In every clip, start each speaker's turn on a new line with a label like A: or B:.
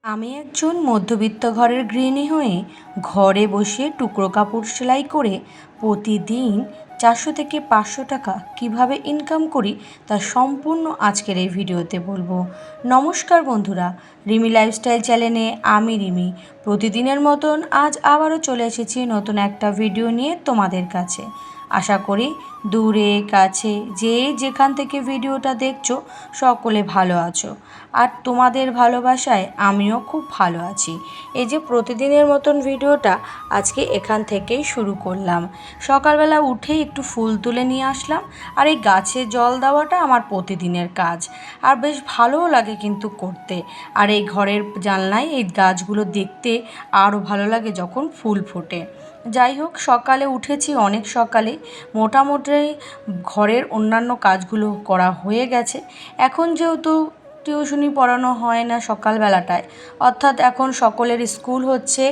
A: আমি একজন মধ্যবিত্ত ঘরের গৃহিণী হয়ে ঘরে বসে টুকরো কাপড় সেলাই করে প্রতিদিন 400 থেকে 500 টাকা কীভাবে ইনকাম করি তা সম্পূর্ণ আজকের এই ভিডিওতে বলবো। নমস্কার বন্ধুরা, রিমি লাইফস্টাইল চ্যানেলে আমি রিমি প্রতিদিনের মতন আজ আবারও চলে এসেছি নতুন একটা ভিডিও নিয়ে তোমাদের কাছে। আশা করি দূরে কাছে যেখান থেকে ভিডিওটা দেখছো সকলে ভালো আছো, আর তোমাদের ভালোবাসায় আমিও খুব ভালো আছি। এই যে প্রতিদিনের মতন ভিডিওটা আজকে এখান থেকেই শুরু করলাম। সকালবেলা উঠেই একটু ফুল তুলে নিয়ে আসলাম, আর এই গাছে জল দেওয়াটা আমার প্রতিদিনের কাজ, আর বেশ ভালোও লাগে কিন্তু করতে। আর এই ঘরের জানলায় এই গাছগুলো দেখতে আরও ভালো লাগে যখন ফুল ফোটে। যাই হোক, সকালে উঠেছি অনেক সকালে, মোটামুটি ঘরের অন্যান্য কাজগুলো করা হয়ে গেছে। এখন যেহেতু টিউশনি পড়ানো হয় না সকালবেলাটায়, অর্থাৎ এখন সকলের স্কুল হচ্ছে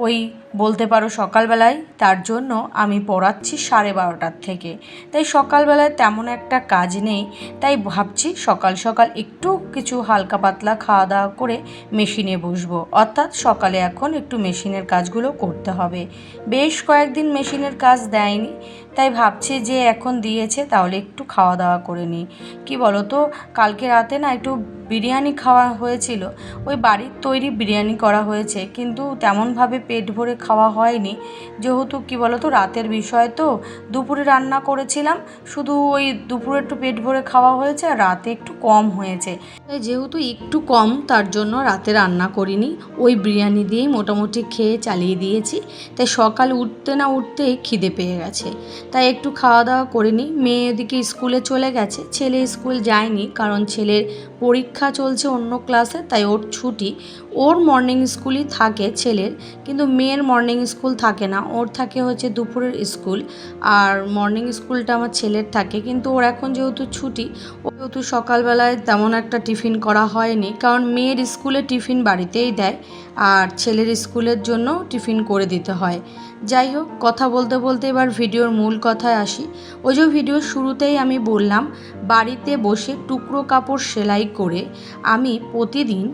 A: ওই বলতে পারো সকালবেলায়, তার জন্য আমি পড়াচ্ছি 12:30টার থেকে। তাই সকালবেলায় তেমন একটা কাজ নেই, তাই ভাবছি সকাল সকাল একটু কিছু হালকা পাতলা খাওয়া দাওয়া করে মেশিনে বসবো। অর্থাৎ সকালে এখন একটু মেশিনের কাজগুলো করতে হবে। বেশ কয়েকদিন মেশিনের কাজ দেয়নি, তাই ভাবছি যে এখন দিয়েছে তাহলে একটু খাওয়া দাওয়া করে নিই। কী বলো তো, কালকে রাতে না একটু বিরিয়ানি খাওয়া হয়েছিল, ওই বাড়ির তৈরি বিরিয়ানি করা হয়েছে, কিন্তু তেমনভাবে পেট ভরে খাওয়া হয়নি। যেহেতু কী বলো তো রাতের বিষয়, তো দুপুরে রান্না করেছিলাম, শুধু ওই দুপুরে একটু পেট ভরে খাওয়া হয়েছে, আর রাতে একটু কম হয়েছে। তাই যেহেতু একটু কম, তার জন্য রাতে রান্না করিনি, ওই বিরিয়ানি দিয়েই মোটামুটি খেয়ে চালিয়ে দিয়েছি। তাই সকাল উঠতে না উঠতেই খিদে পেয়ে গেছে, তাই একটু খাওয়া দাওয়া করে নিই। মেয়ে এদিকে স্কুলে চলে গেছে, ছেলে স্কুল যায়নি, কারণ ছেলের পরীক্ষা চলছে অন্য ক্লাসে, তাই ওর ছুটি। ওর মর্নিং স্কুলই থাকে ছেলের, কিন্তু মেয়ের মর্নিং স্কুল থাকে না, ওর থাকে হচ্ছে দুপুরের স্কুল। আর মর্নিং স্কুলটা আমার ছেলের থাকে, কিন্তু ওর এখন যেহেতু ছুটি, যেহেতু সকালবেলায় তেমন একটা টিফিন করা হয়নি, কারণ মেয়ের স্কুলে টিফিন বাড়িতেই দেয়, আর ছেলের স্কুলের জন্য টিফিন করে দিতে হয়। যাই হোক, কথা বলতে বলতে এবার ভিডিওর মূল কথায় আসি। ওই যে ভিডিওর শুরুতেই আমি বললাম, বাড়িতে বসে টুকরো কাপড় সেলাই করে আমি প্রতিদিন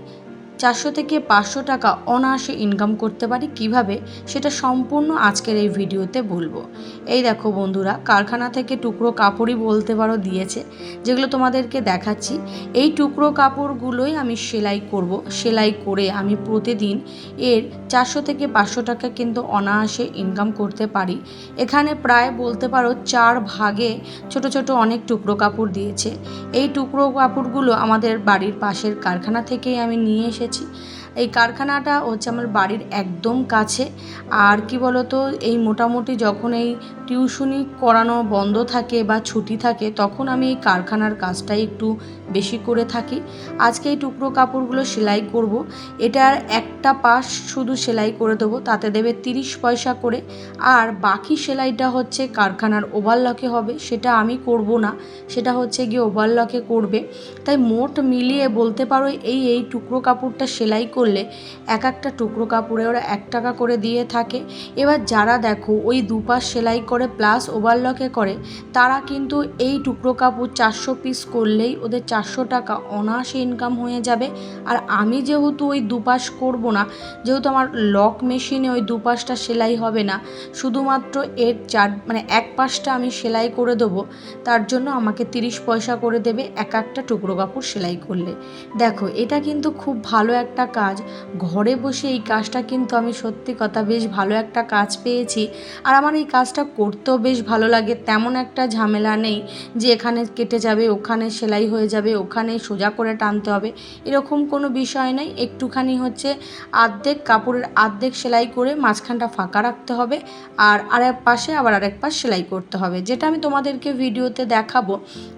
A: 400 থেকে 500 টাকা অনায়াসে ইনকাম করতে পারি কিভাবে, সেটা সম্পূর্ণ আজকের এই ভিডিওতে বলবো। এই দেখো বন্ধুরা, কারখানা থেকে টুকরো কাপড়ই বলতে পারো দিয়েছে, যেগুলো তোমাদেরকে দেখাচ্ছি। এই টুকরো কাপড়গুলোই আমি সেলাই করব, সেলাই করে আমি প্রতিদিন এর 400 থেকে 500 টাকা কিন্তু অনায়াসে ইনকাম করতে পারি। এখানে প্রায় বলতে পারো 4 ভাগে ছোট ছোট অনেক টুকরো কাপড় দিয়েছে। এই টুকরো কাপড়গুলো আমাদের বাড়ির পাশের কারখানা থেকেই আমি নিয়ে এসেছি। এই কারখানাটা হচ্ছে আমার বাড়ির একদম কাছে। আর কি বলতো, এই মোটামুটি যখন এই টিউশনি করানো বন্ধ থাকে বা ছুটি থাকে, তখন আমি এই কারখানার কাজটাই একটু বেশি করে থাকি। আজকে এই টুকরো কাপড়গুলো সেলাই করব, এটার একটা পাশ শুধু সেলাই করে দেবো, তাতে দেবে 30 পয়সা করে। আর বাকি সেলাইটা হচ্ছে কারখানার ওভারলকে হবে, সেটা আমি করব না, সেটা হচ্ছে গিয়ে ওভারলকে করবে। তাই মোট মিলিয়ে বলতে পারো এই টুকরো কাপড়টা সেলাই করলে এক একটা টুকরো কাপড়ে ওরা 1 টাকা করে দিয়ে থাকে। এবার যারা দেখো ওই দুপাশ সেলাই করে প্লাস ওভারলকে করে, তারা কিন্তু এই টুকরো কাপড় 400 পিস করলেই ওদের 400 টাকা অনায়াসে ইনকাম হয়ে যাবে। আর আমি যেহেতু ওই দুপাশ করব না, যেহেতু আমার লক মেশিনে ওই দুপাশটা সেলাই হবে না, শুধুমাত্র এর এক পাশটা আমি সেলাই করে দেবো, তার জন্য আমাকে 30 পয়সা করে দেবে এক একটা টুকরো কাপড় সেলাই করলে। দেখো, এটা কিন্তু খুব ভালো একটা কাজ, ঘরে বসে এই কাজটা কিন্তু আমি সত্যি কথা বেশ ভালো একটা কাজ পেয়েছি। আর আমার এই কাজটা করতেও বেশ ভালো লাগে, তেমন একটা ঝামেলা নেই যে এখানে কেটে যাবে, ওখানে সেলাই হয়ে যাবে, ওখানে সোজা করে টানতে হবে, এরকম কোনো বিষয় নেই। একটুখানি হচ্ছে আর্ধেক কাপড়ের আর্ধেক সেলাই করে মাঝখানটা ফাঁকা রাখতে হবে, আর আরেক পাশে আবার আরেক পাশ সেলাই করতে হবে, যেটা আমি তোমাদেরকে ভিডিওতে দেখাবো।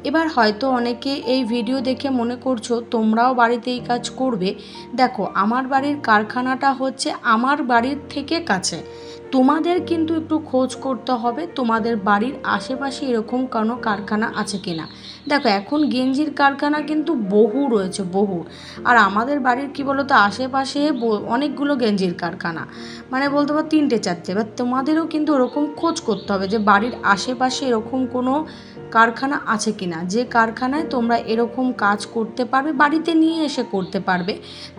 A: এবার হয়তো অনেকে এই ভিডিও দেখে মনে করছো তোমরাও বাড়িতে এই কাজ করবে। দেখো, আমার বাড়ির কারখানাটা হচ্ছে আমার বাড়ির থেকে কাছে, তোমাদের কিন্তু একটু খোঁজ করতে হবে তোমাদের বাড়ির আশেপাশে এরকম কোনো কারখানা আছে কিনা। দেখো, এখন গেঞ্জির কারখানা কিন্তু বহু রয়েছে, বহু। আর আমাদের বাড়ির কি বলো তো, আশেপাশে অনেকগুলো গেঞ্জির কারখানা, মানে বলতে পারো 3টে 4টে। এবার তোমাদেরও কিন্তু ওরকম খোঁজ করতে হবে যে বাড়ির আশেপাশে এরকম কোনো কারখানা আছে কি না, যে কারখানায় তোমরা এরকম কাজ করতে পারবে, বাড়িতে নিয়ে এসে করতে পারবে,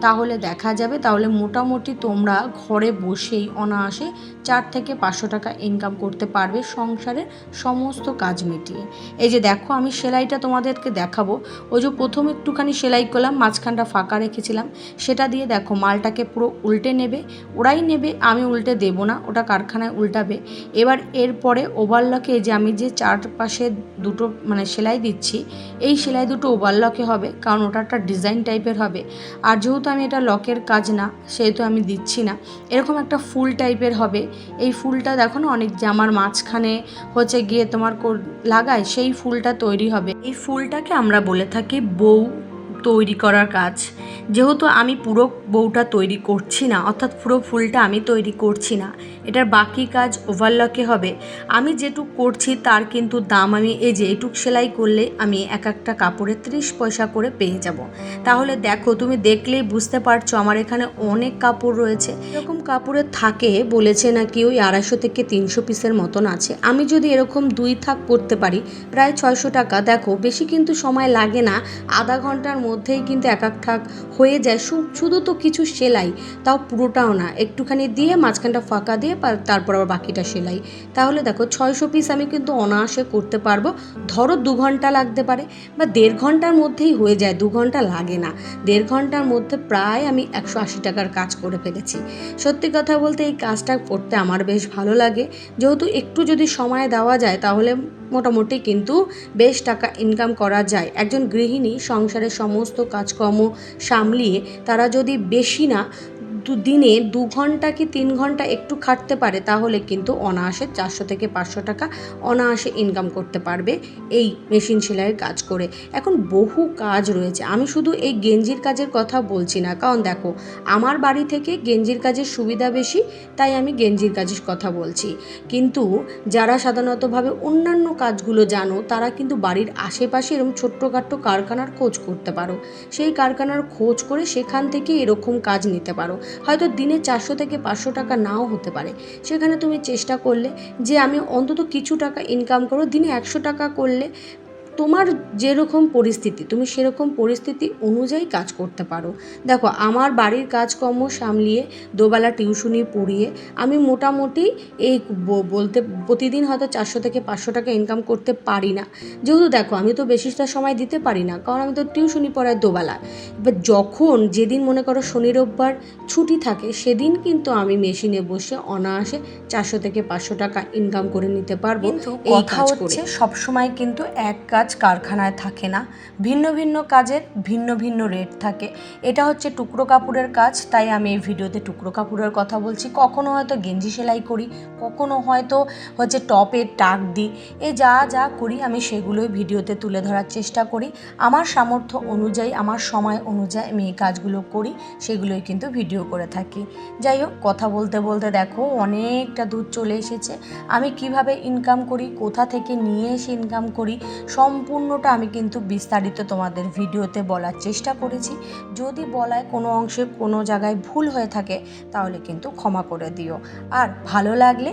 A: তাহলে দেখা যাবে তাহলে মোটামুটি তোমরা ঘরে বসেই অনায়াসে 4 থেকে 500 টাকা ইনকাম করতে পারবে সংসারের সমস্ত কাজ মিটিয়ে। এই যে দেখো আমি সেলাইটা তোমাদেরকে দেখাবো। ওই যে প্রথম একটুখানি সেলাই করলাম, মাঝখানটা ফাঁকা রেখেছিলাম, সেটা দিয়ে দেখো মালটাকে পুরো উল্টে নেবে, ওরাই নেবে, আমি উল্টে দেবো না, ওটা কারখানায় উল্টাবে। এবার এরপরে ওভারলকে যে আমি যে চারপাশে দুটো মানে সেলাই দিচ্ছি, এই সেলাই দুটো ওভারলকে হবে, কারণ ওটা একটা ডিজাইন টাইপের হবে। আর যেহেতু আমি এটা লকের কাজ না, সেহেতু আমি দিচ্ছি না। এরকম একটা ফুল টাইপের হবে। এই ফুলটা দেখো না অনেক জামার মাঝখানে হচ্ছে গিয়ে তোমার লাগায়, সেই ফুলটা তৈরি হবে। এই ফুলটাকে আমরা বলে থাকি বউ তৈরি করার কাজ। যেহেতু আমি পুরো বউটা তৈরি করছি না, অর্থাৎ পুরো ফুলটা আমি তৈরি করছি না, এটার বাকি কাজ ওভারলকে হবে। আমি যেটুক করছি তার কিন্তু দাম আমি এই যে এটুক সেলাই করলে আমি এক একটা কাপড়ে 30 পয়সা করে পেয়ে যাব। তাহলে দেখো তুমি দেখলেই বুঝতে পারছো আমার এখানে অনেক কাপড় রয়েছে। এরকম কাপড়ের থাকে বলেছে নাকি ওই 250 থেকে 300 পিসের মতন আছে। আমি যদি এরকম 2 থাক করতে পারি প্রায় 600 টাকা। দেখো বেশি কিন্তু সময় লাগে না, আধা ঘন্টার মধ্যেই কিন্তু এক এক থাক হয়ে যায়। শুধু তো কিছু সেলাই, তাও পুরোটাও না, একটুখানি দিয়ে মাঝখানটা ফাঁকা দিয়ে তারপর আবার বাকিটা সেলাই। তাহলে দেখো 600 পিস আমি কিন্তু অনায়াসে করতে পারবো। ধরো 2 ঘন্টা লাগতে পারে বা 1.5 ঘন্টার মধ্যেই হয়ে যায়, 2 ঘন্টা লাগে না। 1.5 ঘন্টার মধ্যে প্রায় আমি 180 টাকার কাজ করে ফেলেছি। সত্যি কথা বলতে এই কাজটা করতে আমার বেশ ভালো লাগে। যেহেতু একটু যদি সময় দেওয়া যায় তাহলে মোটামুটি কিন্তু বেশ টাকা ইনকাম করা যায়। একজন গৃহিণী সংসারের সমস্ত কাজকর্ম সামলিয়ে তারা যদি বেশি না দিনে 2 ঘন্টা কি 3 ঘন্টা একটু খাটতে পারে, তাহলে কিন্তু অনায়াসে 400 থেকে 500 টাকা অনায়াসে ইনকাম করতে পারবে এই মেশিন সেলাইয়ের কাজ করে। এখন বহু কাজ রয়েছে, আমি শুধু এই গেঞ্জির কাজের কথা বলছি না, কারণ দেখো আমার বাড়ি থেকে গেঞ্জির কাজের সুবিধা বেশি, তাই আমি গেঞ্জির কাজের কথা বলছি। কিন্তু যারা সাধারণতভাবে অন্যান্য কাজগুলো জানো, তারা কিন্তু বাড়ির আশেপাশে এরকম ছোট্টখাট্টো কারখানার খোঁজ করতে পারো। সেই কারখানার খোঁজ করে সেখান থেকে এরকম কাজ নিতে পারো। হয়তো দিনে 400 থেকে 500 টাকা নাও হতে পারে। সেখানে তুমি চেষ্টা করলে যে আমি অন্তত কিছু টাকা ইনকাম করো, দিনে 100 টাকা করলে তোমার যেরকম পরিস্থিতি তুমি সেরকম পরিস্থিতি অনুযায়ী কাজ করতে পারো। দেখো আমার বাড়ির কাজকর্ম সামলিয়ে দুবেলা টিউশনি পড়িয়ে আমি মোটামুটি এই বলতে প্রতিদিন হয়তো 400 থেকে 500 টাকা ইনকাম করতে পারি না। যেহেতু দেখো আমি তো বেশিটা সময় দিতে পারি না, কারণ আমি তো টিউশনি পড়াই দুবেলা। এবার যখন যেদিন মনে করো শনি রোববার ছুটি থাকে, সেদিন কিন্তু আমি মেশিনে বসে অনায়াসে 400 থেকে 500 টাকা ইনকাম করে নিতে পারবো। এই কাজ করে সবসময় কিন্তু এক কাজ কারখানায় থাকে না, ভিন্ন ভিন্ন কাজের ভিন্ন ভিন্ন রেট থাকে। এটা হচ্ছে টুকরো কাপড়ের কাজ, তাই আমি এই ভিডিওতে টুকরো কাপড়ের কথা বলছি। কখনো হয়তো গেঞ্জি সেলাই করি, কখনো হয়তো হচ্ছে টপের টাক দিই, যা যা করি আমি সেগুলোই ভিডিওতে তুলে ধরার চেষ্টা করি। আমার সামর্থ্য অনুযায়ী আমার সময় অনুযায়ী আমি এই কাজগুলো করি, সেগুলোই কিন্তু ভিডিও করে থাকি। যাই হোক, কথা বলতে বলতে দেখো অনেকটা দূর চলে এসেছে। আমি কিভাবে ইনকাম করি, কোথা থেকে নিয়ে এসে ইনকাম করি, সম্পূর্ণটা আমি কিন্তু বিস্তারিত তোমাদের ভিডিওতে বলার চেষ্টা করেছি। যদি বলায় কোনো অংশে কোনো জায়গায় ভুল হয়ে থাকে তাহলে কিন্তু ক্ষমা করে দিও। আর ভালো লাগলে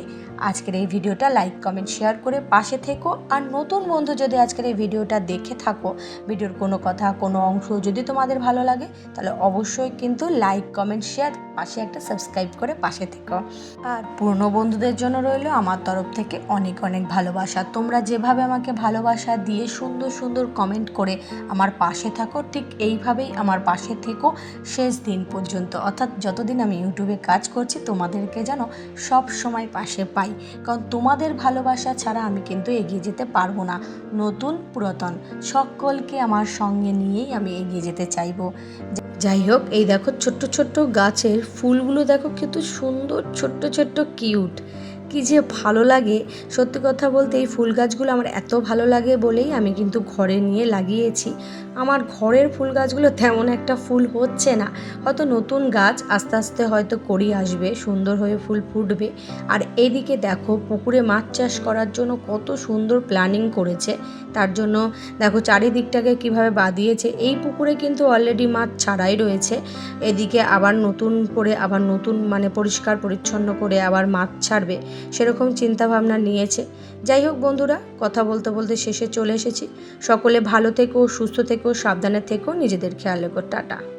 A: আজকের এই ভিডিওটা লাইক কমেন্ট শেয়ার করে পাশে থেকো। আর নতুন বন্ধু যদি আজকের এই ভিডিওটা দেখে থাকো, ভিডিওর কোনো কথা কোনো অংশ যদি তোমাদের ভালো লাগে, তাহলে অবশ্যই কিন্তু লাইক কমেন্ট শেয়ার পাশে একটা সাবস্ক্রাইব করে পাশে থেকো। আর পুরনো বন্ধুদের জন্য রইল আমার তরফ থেকে অনেক অনেক ভালোবাসা। তোমরা যেভাবে আমাকে ভালোবাসা দিয়ে সুন্দর সুন্দর কমেন্ট করে আমার পাশে থাকো, ঠিক এইভাবেই আমার পাশে থেকো শেষ দিন পর্যন্ত, অর্থাৎ যতদিন আমি ইউটিউবে কাজ করছি তোমাদেরকে যেন সব সময় পাশে পাই। কারণ তোমাদের ভালোবাসা ছাড়া আমি কিন্তু এগিয়ে যেতে পারবো না। নতুন পুরাতন সকলকে আমার সঙ্গে নিয়েই আমি এগিয়ে যেতে চাইবো। যাই হোক, এই দেখো ছোট্ট ছোট্ট গাছের ফুলগুলো দেখো কত সুন্দর, ছোট্ট ছোট্ট কিউট, কি যে ভালো লাগে। সত্যি কথা বলতে এই ফুল গাছগুলো আমার এত ভালো লাগে বলেই আমি কিন্তু ঘরে নিয়ে লাগিয়েছি। আমার ঘরের ফুল গাছগুলো তেমন একটা ফুল হচ্ছে না, হয়তো নতুন গাছ আস্তে আস্তে হয়তো করি আসবে, সুন্দর হয়ে ফুল ফুটবে। আর এইদিকে দেখো পুকুরে মাছ চাষ করার জন্য কত সুন্দর প্ল্যানিং করেছে। তার জন্য দেখো চারিদিকটাকে কিভাবে বাঁধিয়েছে। এই পুকুরে কিন্তু অলরেডি মাছ ছাড়াই রয়েছে, এদিকে আবার নতুন করে আবার নতুন মানে পরিষ্কার পরিচ্ছন্ন করে আবার মাছ ছাড়বে। সেরকম চিন্তাভাবনা নিয়েছে। যাই হোক বন্ধুরা, কথা বলতে বলতে শেষে চলে এসেছি। সকলে ভালো থেকো, সুস্থ থেকো, সাবধানে থেকো, নিজেদের খেয়াল রেখো। টাটা।